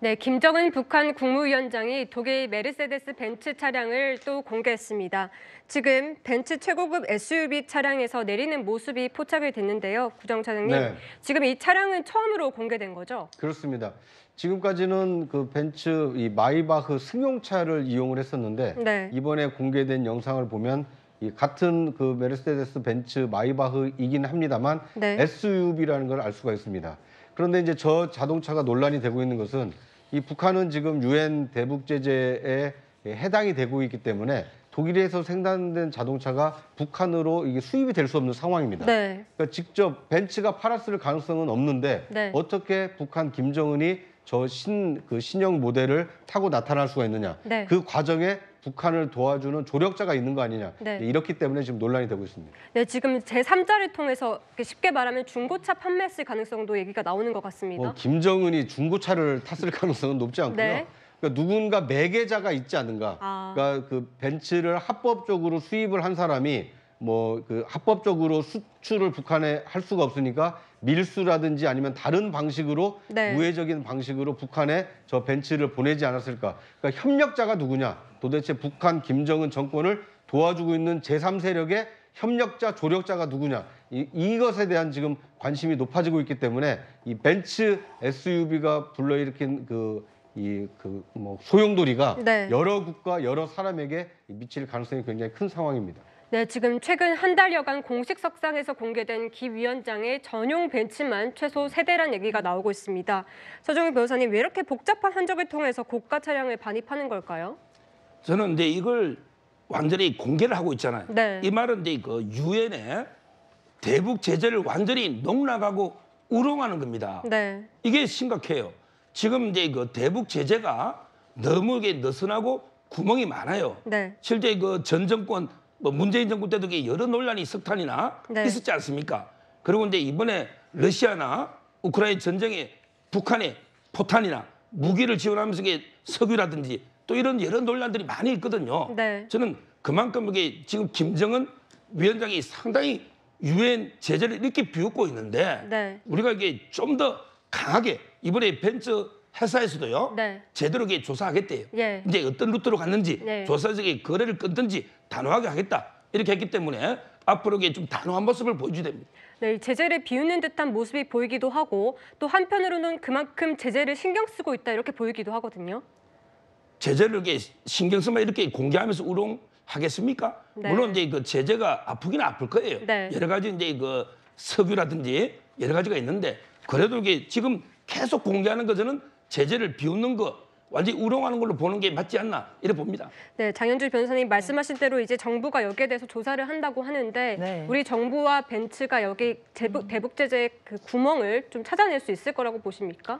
네, 김정은 북한 국무위원장이 독일 메르세데스 벤츠 차량을 또 공개했습니다. 지금 벤츠 최고급 SUV 차량에서 내리는 모습이 포착이 됐는데요. 구정차장님, 네, 지금 이 차량은 처음으로 공개된 거죠? 그렇습니다. 지금까지는 그 벤츠 이 마이바흐 승용차를 이용을 했었는데 네. 이번에 공개된 영상을 보면 이 같은 그 메르세데스 벤츠 마이바흐이긴 합니다만 네. SUV라는 걸 알 수가 있습니다. 그런데 이제 저 자동차가 논란이 되고 있는 것은 이 북한은 지금 유엔 대북 제재에 해당이 되고 있기 때문에 독일에서 생산된 자동차가 북한으로 이게 수입이 될 수 없는 상황입니다. 네. 그러니까 직접 벤츠가 팔았을 가능성은 없는데 네. 어떻게 북한 김정은이 저 신형 모델을 타고 나타날 수가 있느냐. 네. 그 과정에 북한을 도와주는 조력자가 있는 거 아니냐. 네. 이렇기 때문에 지금 논란이 되고 있습니다. 네, 지금 제3자를 통해서 쉽게 말하면 중고차 판매했을 가능성도 얘기가 나오는 것 같습니다. 김정은이 중고차를 탔을 가능성은 높지 않고요. 네. 그러니까 누군가 매개자가 있지 않은가. 그러니까 그 벤츠를 합법적으로 수입을 한 사람이 뭐 그 합법적으로 수출을 북한에 할 수가 없으니까 밀수라든지 아니면 다른 방식으로 네. 우회적인 방식으로 북한에 저 벤츠를 보내지 않았을까. 그러니까 협력자가 누구냐. 도대체 북한 김정은 정권을 도와주고 있는 제3세력의 협력자, 조력자가 누구냐. 이것에 대한 지금 관심이 높아지고 있기 때문에 이 벤츠 SUV가 불러일으킨 뭐 소용돌이가 네. 여러 국가, 여러 사람에게 미칠 가능성이 굉장히 큰 상황입니다. 네, 지금 최근 한 달여간 공식 석상에서 공개된 기 위원장의 전용 벤츠만 최소 3대란 얘기가 나오고 있습니다. 서정희 변호사님, 왜 이렇게 복잡한 흔적을 통해서 고가 차량을 반입하는 걸까요? 저는 이제 이걸 완전히 공개를 하고 있잖아요. 네. 이 말은 이제 그 유엔의 대북 제재를 완전히 농락하고 우롱하는 겁니다. 네. 이게 심각해요. 지금 이제 그 대북 제재가 너무 이게 느슨하고 구멍이 많아요. 네. 실제 그 전 정권 뭐 문재인 정부 때도 여러 논란이 석탄이나 네. 있었지 않습니까? 그리고 이제 이번에 러시아나 우크라이나 전쟁에 북한에 포탄이나 무기를 지원하면서 이게 석유라든지 또 이런 여러 논란들이 많이 있거든요. 네. 저는 그만큼 이게 지금 김정은 위원장이 상당히 유엔 제재를 이렇게 비웃고 있는데 네. 우리가 이게 좀 더 강하게 이번에 벤츠 회사에서도요. 네. 제대로 이게 조사하겠대요. 예. 이제 어떤 루트로 갔는지 네. 조사적인 거래를 끊든지 단호하게 하겠다. 이렇게 했기 때문에 앞으로 이게 좀 단호한 모습을 보여줘야 됩니다. 네, 제재를 비웃는 듯한 모습이 보이기도 하고 또 한편으로는 그만큼 제재를 신경 쓰고 있다 이렇게 보이기도 하거든요. 제재를 이렇게 신경 쓰면 이렇게 공개하면서 우롱하겠습니까? 네. 물론 이제 그 제재가 아프긴 아플 거예요. 네. 여러 가지 이제 그 석유라든지 여러 가지가 있는데 그래도 이게 지금 계속 공개하는 거 저는 제재를 비웃는 거 완전히 우롱하는 걸로 보는 게 맞지 않나 이렇게 봅니다. 네, 장현주 변호사님 말씀하신 대로 이제 정부가 여기에 대해서 조사를 한다고 하는데 네. 우리 정부와 벤츠가 여기 대북 제재의 그 구멍을 좀 찾아낼 수 있을 거라고 보십니까?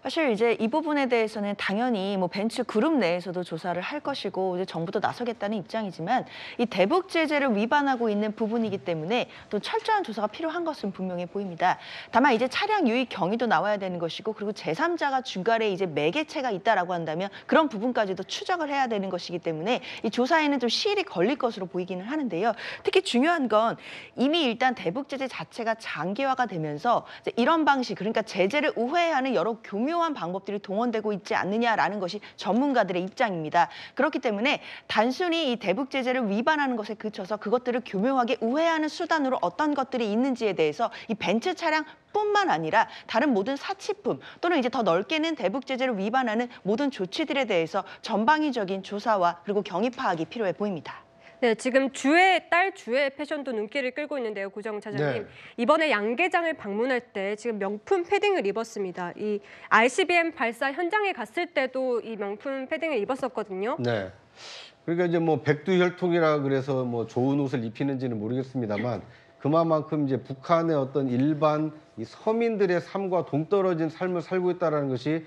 사실 이제 이 부분에 대해서는 당연히 뭐 벤츠 그룹 내에서도 조사를 할 것이고 이제 정부도 나서겠다는 입장이지만 이 대북 제재를 위반하고 있는 부분이기 때문에 또 철저한 조사가 필요한 것은 분명해 보입니다. 다만 이제 차량 유입 경위도 나와야 되는 것이고 그리고 제3자가 중간에 이제 매개체가 있다라고 한다면 그런 부분까지도 추적을 해야 되는 것이기 때문에 이 조사에는 좀 시일이 걸릴 것으로 보이기는 하는데요. 특히 중요한 건 이미 일단 대북 제재 자체가 장기화가 되면서 이제 이런 방식 그러니까 제재를 우회하는 여러 교묘한 방법들이 동원되고 있지 않느냐라는 것이 전문가들의 입장입니다. 그렇기 때문에 단순히 이 대북 제재를 위반하는 것에 그쳐서 그것들을 교묘하게 우회하는 수단으로 어떤 것들이 있는지에 대해서 이 벤츠 차량 뿐만 아니라 다른 모든 사치품 또는 이제 더 넓게는 대북 제재를 위반하는 모든 조치들에 대해서 전방위적인 조사와 그리고 경위 파악이 필요해 보입니다. 네, 지금 딸 주의 패션도 눈길을 끌고 있는데요, 구정 차장님. 네. 이번에 양계장을 방문할 때 지금 명품 패딩을 입었습니다. 이 ICBM 발사 현장에 갔을 때도 이 명품 패딩을 입었었거든요. 네. 그러니까 이제 뭐 백두혈통이라 그래서 뭐 좋은 옷을 입히는지는 모르겠습니다만 그만큼 이제 북한의 어떤 일반 이 서민들의 삶과 동떨어진 삶을 살고 있다는 것이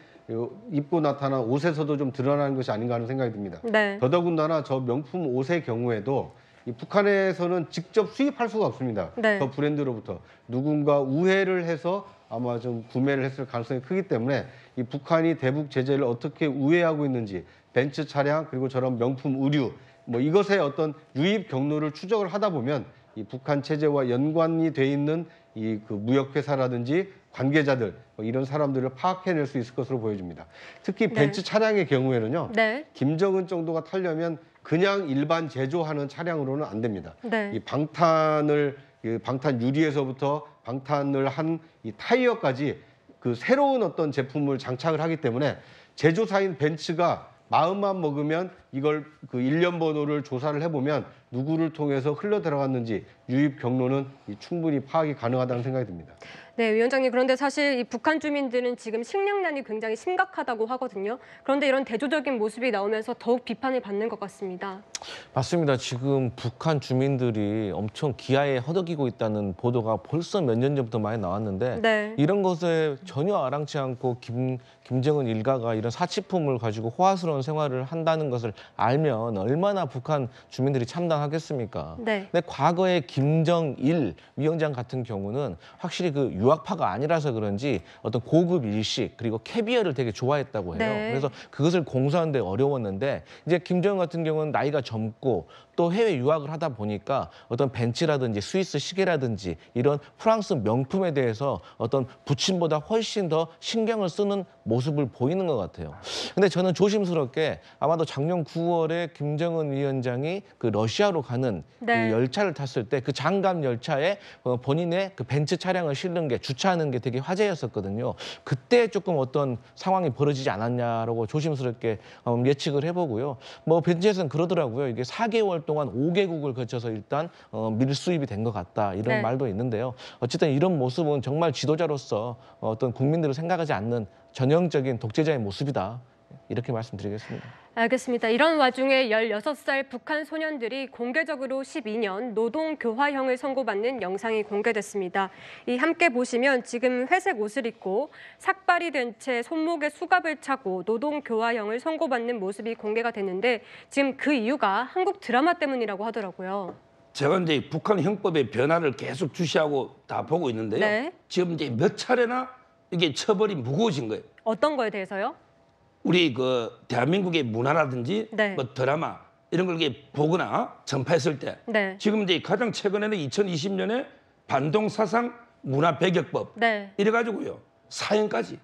입고 나타난 옷에서도 좀 드러나는 것이 아닌가 하는 생각이 듭니다. 네. 더더군다나 저 명품 옷의 경우에도 이 북한에서는 직접 수입할 수가 없습니다. 네. 그 브랜드로부터 누군가 우회를 해서 아마 좀 구매를 했을 가능성이 크기 때문에 이 북한이 대북 제재를 어떻게 우회하고 있는지 벤츠 차량 그리고 저런 명품 의류 뭐 이것의 어떤 유입 경로를 추적을 하다 보면 이 북한 체제와 연관이 돼 있는 이 그 무역회사라든지 관계자들 이런 사람들을 파악해낼 수 있을 것으로 보여집니다. 특히 벤츠 차량의 경우에는요. 네. 김정은 정도가 타려면 그냥 일반 제조하는 차량으로는 안 됩니다. 네. 이 방탄 유리에서부터 방탄을 한 이 타이어까지 그 새로운 어떤 제품을 장착을 하기 때문에 제조사인 벤츠가 마음만 먹으면 이걸 그 일련 번호를 조사를 해보면 누구를 통해서 흘러 들어갔는지 유입 경로는 충분히 파악이 가능하다는 생각이 듭니다. 네, 위원장님. 그런데 사실 이 북한 주민들은 지금 식량난이 굉장히 심각하다고 하거든요. 그런데 이런 대조적인 모습이 나오면서 더욱 비판을 받는 것 같습니다. 맞습니다. 지금 북한 주민들이 엄청 기아에 허덕이고 있다는 보도가 벌써 몇 년 전부터 많이 나왔는데 네. 이런 것에 전혀 아랑치 않고 김정은 일가가 이런 사치품을 가지고 호화스러운 생활을 한다는 것을 알면 얼마나 북한 주민들이 참담하겠습니까? 네. 근데 과거에 김정일 위원장 같은 경우는 확실히 그 유학파가 아니라서 그런지 어떤 고급 일식 그리고 캐비어를 되게 좋아했다고 해요. 네. 그래서 그것을 공수하는데 어려웠는데 이제 김정은 같은 경우는 나이가 젊고 또 해외 유학을 하다 보니까 어떤 벤츠라든지 스위스 시계라든지 이런 프랑스 명품에 대해서 어떤 부친보다 훨씬 더 신경을 쓰는 모습을 보이는 것 같아요. 근데 저는 조심스럽게 아마도 작년 9월에 김정은 위원장이 그 러시아로 가는 네. 그 열차를 탔을 때 그 장갑 열차에 본인의 그 벤츠 차량을 실는 게 주차하는 게 되게 화제였었거든요. 그때 조금 어떤 상황이 벌어지지 않았냐라고 조심스럽게 예측을 해보고요. 뭐 벤츠에서는 그러더라고요. 이게 4개월 동안 5개국을 거쳐서 일단 밀수입이 된 것 같다 이런 네. 말도 있는데요. 어쨌든 이런 모습은 정말 지도자로서 어떤 국민들을 생각하지 않는 전형적인 독재자의 모습이다. 이렇게 말씀드리겠습니다. 알겠습니다. 이런 와중에 16살 북한 소년들이 공개적으로 12년 노동교화형을 선고받는 영상이 공개됐습니다. 이 함께 보시면 지금 회색 옷을 입고 삭발이 된 채 손목에 수갑을 차고 노동교화형을 선고받는 모습이 공개가 됐는데 지금 그 이유가 한국 드라마 때문이라고 하더라고요. 제가 이제 북한 형법의 변화를 계속 주시하고 다 보고 있는데요. 네. 지금 이제 몇 차례나 이게 처벌이 무거워진 거예요. 어떤 거에 대해서요? 우리 그 대한민국의 문화라든지 네. 뭐 드라마 이런 걸 이렇게 보거나 전파했을 때 네. 지금 이제 가장 최근에는 2020년에 반동 사상 문화 배격법 네. 이래 가지고요. 사형까지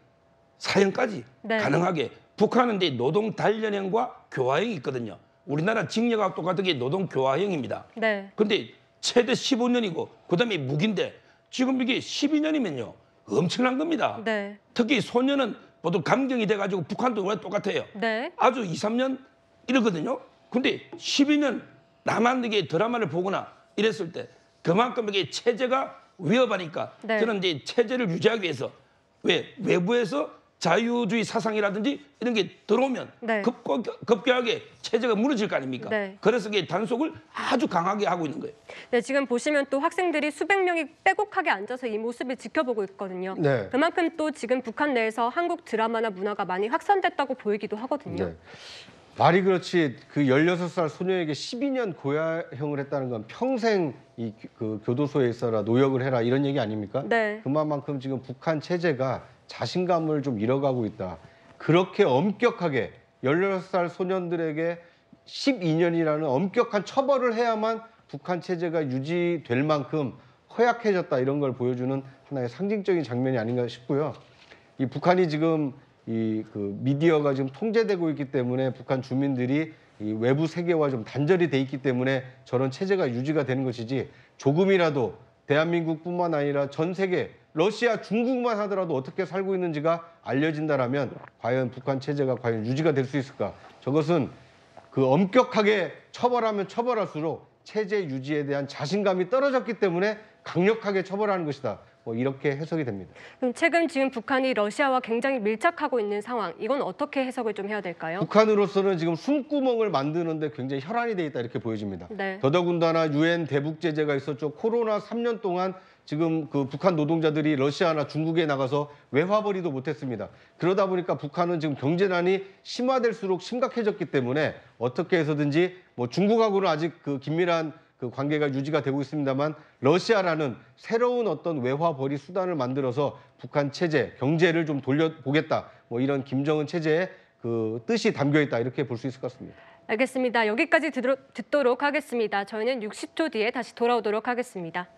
네. 가능하게 북한은 이제 노동 단련형과 교화형이 있거든요. 우리나라 징역하고 똑같은 게 노동 교화형입니다. 네. 근데 최대 15년이고 그다음에 무기인데 지금 이게 12년이면요. 엄청난 겁니다. 네. 특히 소년은 보통 감경이 돼가지고 북한도 원래 똑같아요. 네. 아주 2, 3년 이러거든요. 근데 12년 남한 이게 드라마를 보거나 이랬을 때 그만큼 이게 체제가 위협하니까 네. 저는 이제 체제를 유지하기 위해서 외부에서 자유주의 사상이라든지 이런 게 들어오면 네. 급격하게 체제가 무너질 거 아닙니까? 네. 그래서 이게 단속을 아주 강하게 하고 있는 거예요. 네, 지금 보시면 또 학생들이 수백 명이 빼곡하게 앉아서 이 모습을 지켜보고 있거든요. 네. 그만큼 또 지금 북한 내에서 한국 드라마나 문화가 많이 확산됐다고 보이기도 하거든요. 네. 말이 그렇지 그 16살 소녀에게 12년 고야형을 했다는 건 평생 그 교도소에 있어라 노역을 해라 이런 얘기 아닙니까? 네. 그만큼 지금 북한 체제가 자신감을 좀 잃어가고 있다. 그렇게 엄격하게 16살 소년들에게 12년이라는 엄격한 처벌을 해야만 북한 체제가 유지될 만큼 허약해졌다 이런 걸 보여주는 하나의 상징적인 장면이 아닌가 싶고요. 이 북한이 지금 이 그 미디어가 지금 통제되고 있기 때문에 북한 주민들이 이 외부 세계와 좀 단절이 돼 있기 때문에 저런 체제가 유지가 되는 것이지 조금이라도 대한민국뿐만 아니라 전 세계 러시아, 중국만 하더라도 어떻게 살고 있는지가 알려진다라면 과연 북한 체제가 과연 유지가 될 수 있을까? 저것은 그 엄격하게 처벌하면 처벌할수록 체제 유지에 대한 자신감이 떨어졌기 때문에 강력하게 처벌하는 것이다. 뭐 이렇게 해석이 됩니다. 그럼 최근 지금 북한이 러시아와 굉장히 밀착하고 있는 상황, 이건 어떻게 해석을 좀 해야 될까요? 북한으로서는 지금 숨구멍을 만드는데 굉장히 혈안이 돼 있다 이렇게 보여집니다. 네. 더더군다나 유엔 대북 제재가 있었죠. 코로나 3년 동안 지금 그 북한 노동자들이 러시아나 중국에 나가서 외화벌이도 못했습니다. 그러다 보니까 북한은 지금 경제난이 심화될수록 심각해졌기 때문에 어떻게 해서든지 뭐 중국하고는 아직 그 긴밀한 그 관계가 유지가 되고 있습니다만 러시아라는 새로운 어떤 외화벌이 수단을 만들어서 북한 체제, 경제를 좀 돌려보겠다. 뭐 이런 김정은 체제의 그 뜻이 담겨 있다 이렇게 볼 수 있을 것 같습니다. 알겠습니다. 여기까지 듣도록 하겠습니다. 저희는 60초 뒤에 다시 돌아오도록 하겠습니다.